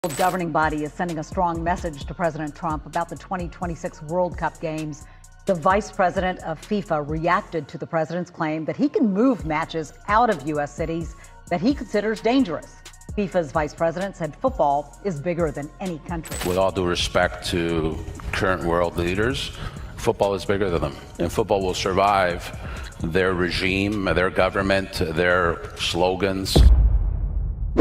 The governing body is sending a strong message to President Trump about the 2026 World Cup games. The vice president of FIFA reacted to the president's claim that he can move matches out of U.S. cities that he considers dangerous. FIFA's vice president said football is bigger than any country. With all due respect to current world leaders, football is bigger than them. And football will survive their regime, their government, their slogans.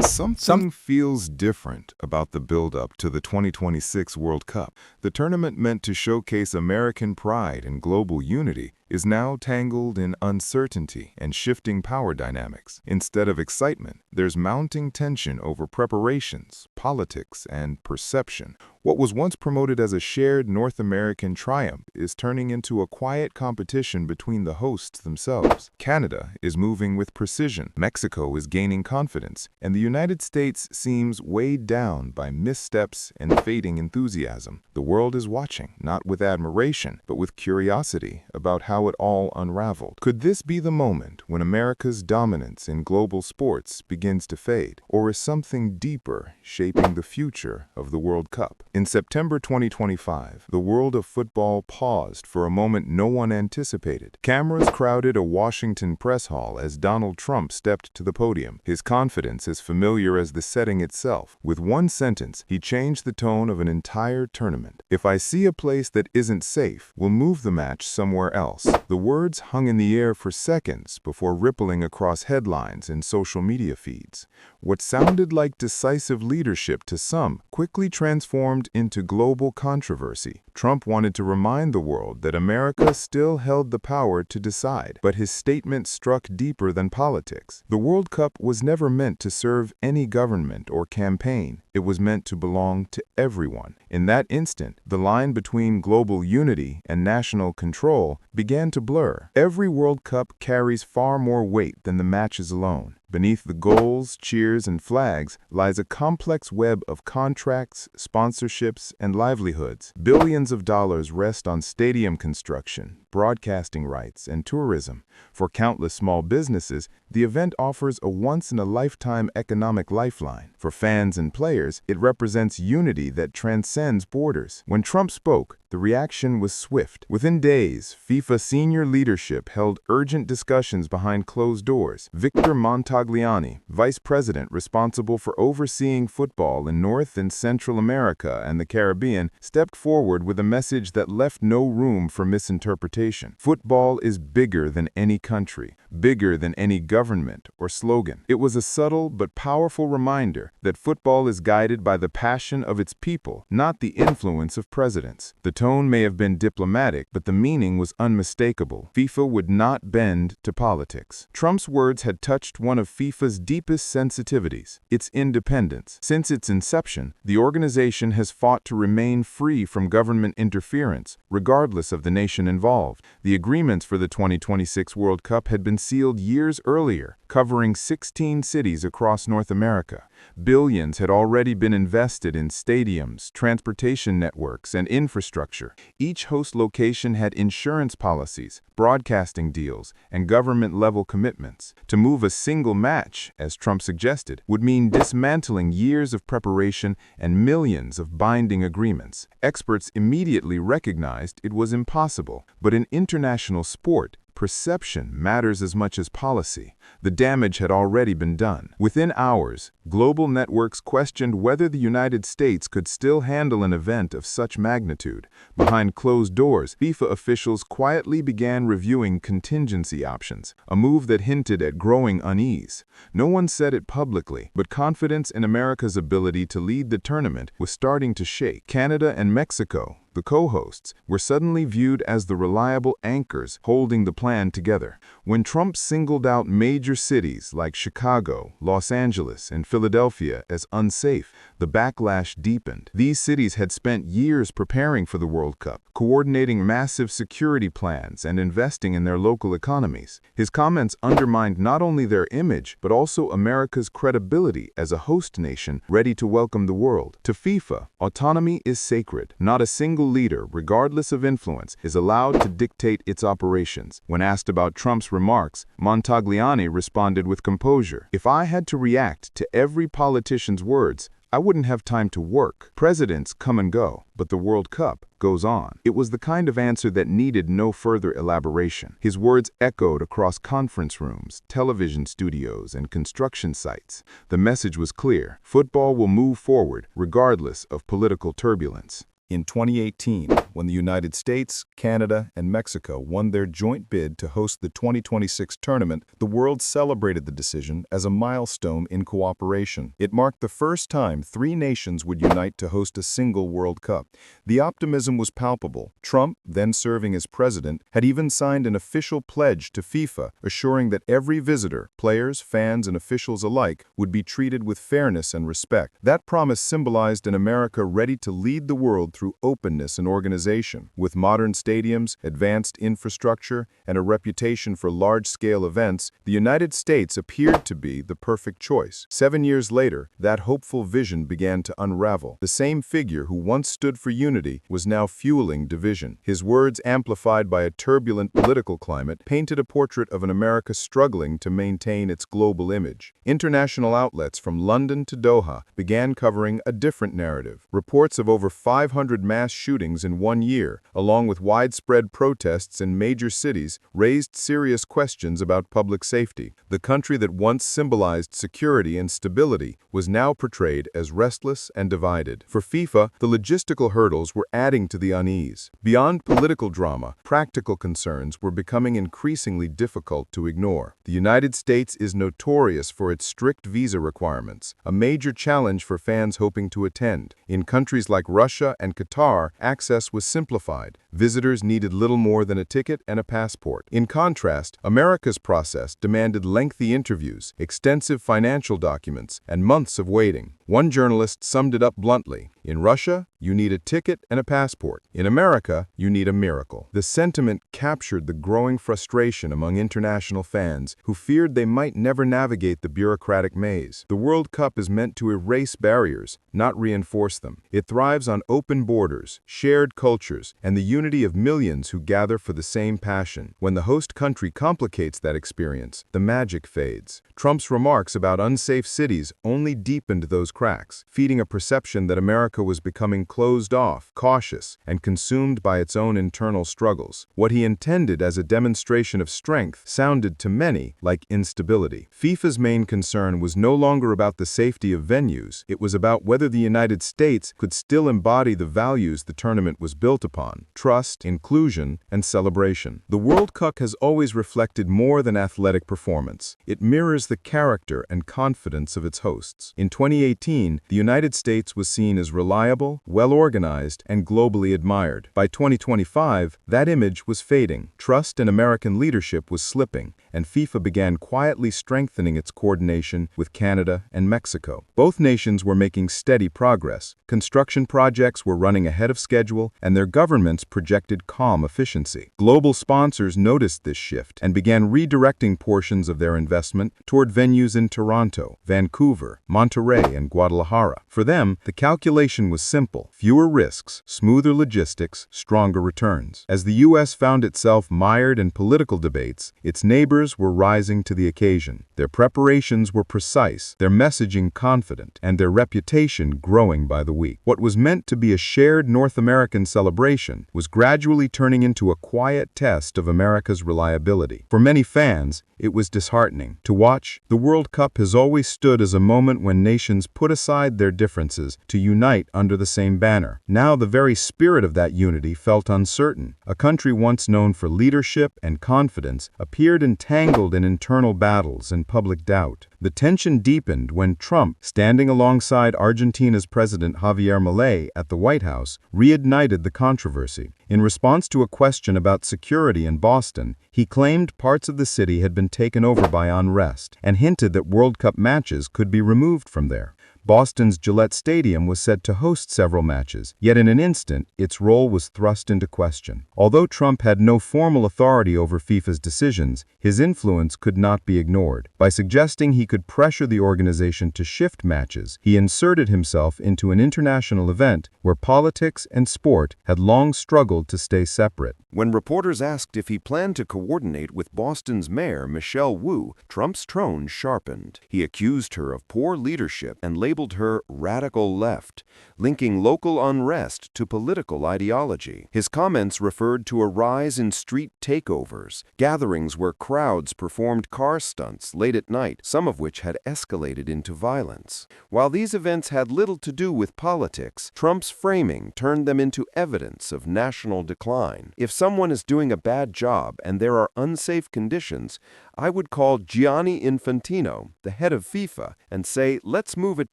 Something feels different about the build-up to the 2026 World Cup. The tournament meant to showcase American pride and global unity is now tangled in uncertainty and shifting power dynamics. Instead of excitement, there's mounting tension over preparations, politics, and perception. What was once promoted as a shared North American triumph is turning into a quiet competition between the hosts themselves. Canada is moving with precision, Mexico is gaining confidence, and the United States seems weighed down by missteps and fading enthusiasm. The world is watching, not with admiration, but with curiosity about how it all unraveled. Could this be the moment when America's dominance in global sports begins to fade? Or is something deeper shaping the future of the World Cup? In September 2025, the world of football paused for a moment no one anticipated. Cameras crowded a Washington press hall as Donald Trump stepped to the podium, his confidence as familiar as the setting itself. With one sentence, he changed the tone of an entire tournament. "If I see a place that isn't safe, we'll move the match somewhere else." The words hung in the air for seconds before rippling across headlines and social media feeds. What sounded like decisive leadership to some quickly transformed into global controversy. Trump wanted to remind the world that America still held the power to decide, but his statement struck deeper than politics. The World Cup was never meant to serve any government or campaign. It was meant to belong to everyone. In that instant, the line between global unity and national control began to blur. Every World Cup carries far more weight than the matches alone. Beneath the goals, cheers, and flags lies a complex web of contracts, sponsorships, and livelihoods. Billions of dollars rest on stadium construction, broadcasting rights, and tourism. For countless small businesses, the event offers a once-in-a-lifetime economic lifeline. For fans and players, it represents unity that transcends borders. When Trump spoke, the reaction was swift. Within days, FIFA senior leadership held urgent discussions behind closed doors. Victor Montagliani, vice president responsible for overseeing football in North and Central America and the Caribbean, stepped forward with a message that left no room for misinterpretation. Football is bigger than any country, bigger than any government or slogan. It was a subtle but powerful reminder that football is guided by the passion of its people, not the influence of presidents. The tone may have been diplomatic, but the meaning was unmistakable. FIFA would not bend to politics. Trump's words had touched one of FIFA's deepest sensitivities, its independence. Since its inception, the organization has fought to remain free from government interference, regardless of the nation involved. The agreements for the 2026 World Cup had been sealed years earlier, covering 16 cities across North America. Billions had already been invested in stadiums, transportation networks, and infrastructure. Each host location had insurance policies, broadcasting deals, and government-level commitments. To move a single match, as Trump suggested, would mean dismantling years of preparation and millions of binding agreements. Experts immediately recognized it was impossible, but in international sport, perception matters as much as policy. The damage had already been done. Within hours, global networks questioned whether the United States could still handle an event of such magnitude. Behind closed doors, FIFA officials quietly began reviewing contingency options, a move that hinted at growing unease. No one said it publicly, but confidence in America's ability to lead the tournament was starting to shake. Canada and Mexico, the co-hosts, were suddenly viewed as the reliable anchors holding the plan together. When Trump singled out major cities like Chicago, Los Angeles, and Philadelphia as unsafe, the backlash deepened. These cities had spent years preparing for the World Cup, coordinating massive security plans and investing in their local economies. His comments undermined not only their image, but also America's credibility as a host nation ready to welcome the world. To FIFA, autonomy is sacred. Not a single leader, regardless of influence, is allowed to dictate its operations. When asked about Trump's remarks, Montagliani responded with composure, "If I had to react to every politician's words, I wouldn't have time to work. Presidents come and go, but the World Cup goes on. It was the kind of answer that needed no further elaboration. His words echoed across conference rooms, television studios, and construction sites. The message was clear. Football will move forward, regardless of political turbulence. In 2018, when the United States, Canada, and Mexico won their joint bid to host the 2026 tournament, the world celebrated the decision as a milestone in cooperation. It marked the first time 3 nations would unite to host a single World Cup. The optimism was palpable. Trump, then serving as president, had even signed an official pledge to FIFA, assuring that every visitor, players, fans, and officials alike, would be treated with fairness and respect. That promise symbolized an America ready to lead the world through openness and organization. With modern stadiums, advanced infrastructure, and a reputation for large-scale events, the United States appeared to be the perfect choice. 7 years later, that hopeful vision began to unravel. The same figure who once stood for unity was now fueling division. His words, amplified by a turbulent political climate, painted a portrait of an America struggling to maintain its global image. International outlets from London to Doha began covering a different narrative. Reports of over 500 mass shootings in 1 year, along with widespread protests in major cities, raised serious questions about public safety. The country that once symbolized security and stability was now portrayed as restless and divided. For FIFA, the logistical hurdles were adding to the unease. Beyond political drama, practical concerns were becoming increasingly difficult to ignore. The United States is notorious for its strict visa requirements, a major challenge for fans hoping to attend. In countries like Russia and Qatar, access was simplified. Visitors needed little more than a ticket and a passport. In contrast, America's process demanded lengthy interviews, extensive financial documents, and months of waiting. One journalist summed it up bluntly: in Russia, you need a ticket and a passport. In America, you need a miracle. The sentiment captured the growing frustration among international fans who feared they might never navigate the bureaucratic maze. The World Cup is meant to erase barriers, not reinforce them. It thrives on open borders, shared cultures, and the unity of millions who gather for the same passion. When the host country complicates that experience, the magic fades. Trump's remarks about unsafe cities only deepened those cracks, feeding a perception that America was becoming closed off, cautious, and consumed by its own internal struggles. What he intended as a demonstration of strength sounded to many like instability. FIFA's main concern was no longer about the safety of venues. It was about whether the United States could still embody the values the tournament was built upon: trust, inclusion, and celebration. The World Cup has always reflected more than athletic performance. It mirrors the character and confidence of its hosts. In 2018, the United States was seen as reliable, well-organized, and globally admired. By 2025, that image was fading. Trust in American leadership was slipping, and FIFA began quietly strengthening its coordination with Canada and Mexico. Both nations were making steady progress. Construction projects were running ahead of schedule, and their governments projected calm efficiency. Global sponsors noticed this shift and began redirecting portions of their investment toward venues in Toronto, Vancouver, Monterrey, and Guadalajara. For them, the calculation was simple: fewer risks, smoother logistics, stronger returns. As the U.S. found itself mired in political debates, its neighbors were rising to the occasion. Their preparations were precise, their messaging confident, and their reputation growing by the week. What was meant to be a shared North American celebration was gradually turning into a quiet test of America's reliability. For many fans, it was disheartening to watch. The World Cup has always stood as a moment when nations put aside their differences to unite under the same banner. Now the very spirit of that unity felt uncertain. A country once known for leadership and confidence appeared entangled in internal battles and public doubt. The tension deepened when Trump, standing alongside Argentina's President Javier Milei at the White House, reignited the controversy. In response to a question about security in Boston, he claimed parts of the city had been taken over by unrest and hinted that World Cup matches could be removed from there. Boston's Gillette Stadium was said to host several matches, yet in an instant, its role was thrust into question. Although Trump had no formal authority over FIFA's decisions, his influence could not be ignored. By suggesting he could pressure the organization to shift matches, he inserted himself into an international event where politics and sport had long struggled to stay separate. When reporters asked if he planned to coordinate with Boston's mayor, Michelle Wu, Trump's tone sharpened. He accused her of poor leadership and labeled labeled her radical left, linking local unrest to political ideology. His comments referred to a rise in street takeovers, gatherings where crowds performed car stunts late at night, some of which had escalated into violence. While these events had little to do with politics, Trump's framing turned them into evidence of national decline. If someone is doing a bad job and there are unsafe conditions, I would call Gianni Infantino, the head of FIFA, and say, let's move it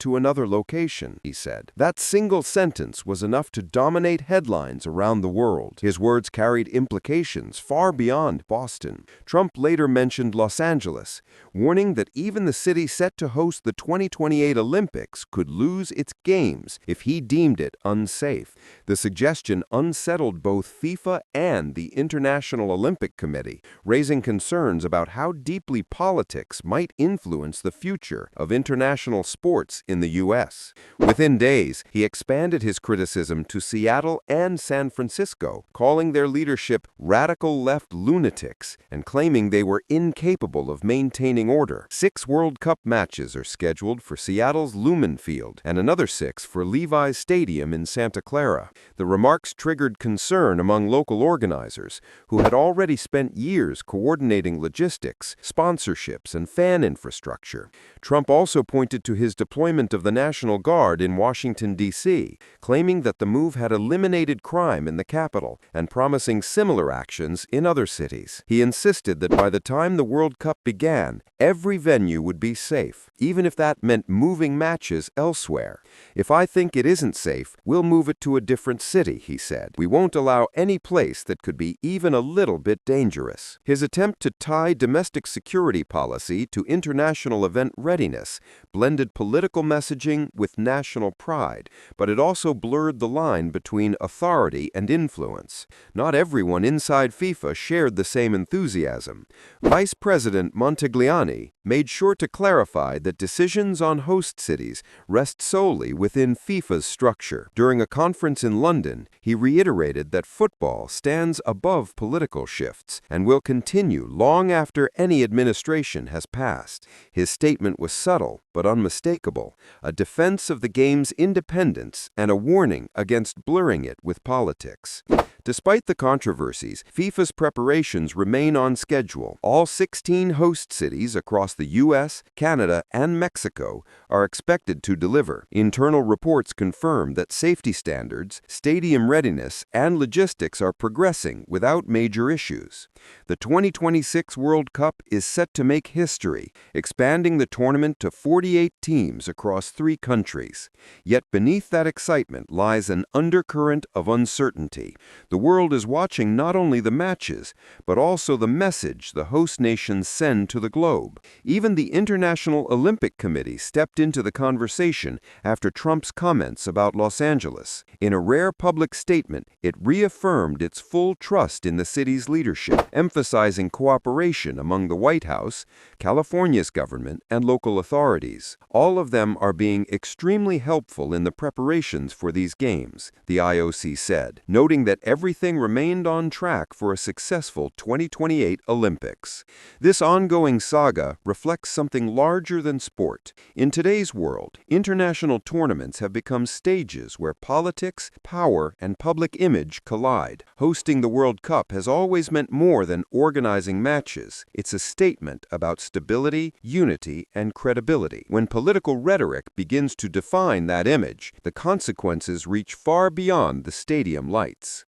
to another location, he said. That single sentence was enough to dominate headlines around the world. His words carried implications far beyond Boston. Trump later mentioned Los Angeles, warning that even the city set to host the 2028 Olympics could lose its games if he deemed it unsafe. The suggestion unsettled both FIFA and the International Olympic Committee, raising concerns about how deeply politics might influence the future of international sports in the U.S. Within days, he expanded his criticism to Seattle and San Francisco, calling their leadership radical left lunatics and claiming they were incapable of maintaining order. 6 World Cup matches are scheduled for Seattle's Lumen Field and another 6 for Levi's Stadium in Santa Clara. The remarks triggered concern among local organizers, who had already spent years coordinating logistics, sponsorships, and fan infrastructure. Trump also pointed to his deployment of the National Guard in Washington, D.C., claiming that the move had eliminated crime in the capital and promising similar actions in other cities. He insisted that by the time the World Cup began, every venue would be safe, even if that meant moving matches elsewhere. If I think it isn't safe, we'll move it to a different city, he said. We won't allow any place that could be even a little bit dangerous. His attempt to tie domestic security policy to international event readiness blended political messaging with national pride, but it also blurred the line between authority and influence. Not everyone inside FIFA shared the same enthusiasm. Vice President Montegliani made sure to clarify that decisions on host cities rest solely within FIFA's structure. During a conference in London, he reiterated that football stands above political shifts and will continue long after any administration has passed. His statement was subtle but unmistakable, a defense of the game's independence and a warning against blurring it with politics. Despite the controversies, FIFA's preparations remain on schedule. All 16 host cities across the U.S., Canada, and Mexico are expected to deliver. Internal reports confirm that safety standards, stadium readiness, and logistics are progressing without major issues. The 2026 World Cup is set to make history, expanding the tournament to 48 teams across 3 countries. Yet beneath that excitement lies an undercurrent of uncertainty. The world is watching not only the matches, but also the message the host nations send to the globe. Even the International Olympic Committee stepped into the conversation after Trump's comments about Los Angeles. In a rare public statement, it reaffirmed its full trust in the city's leadership, emphasizing cooperation among the White House, California's government, and local authorities. All of them are being extremely helpful in the preparations for these games, the IOC said, noting that everything remained on track for a successful 2028 Olympics. This ongoing saga reflects something larger than sport. In today's world, international tournaments have become stages where politics, power, and public image collide. Hosting the World Cup has always meant more than organizing matches. It's a statement about stability, unity, and credibility. When political rhetoric begins to define that image, the consequences reach far beyond the stadium lights.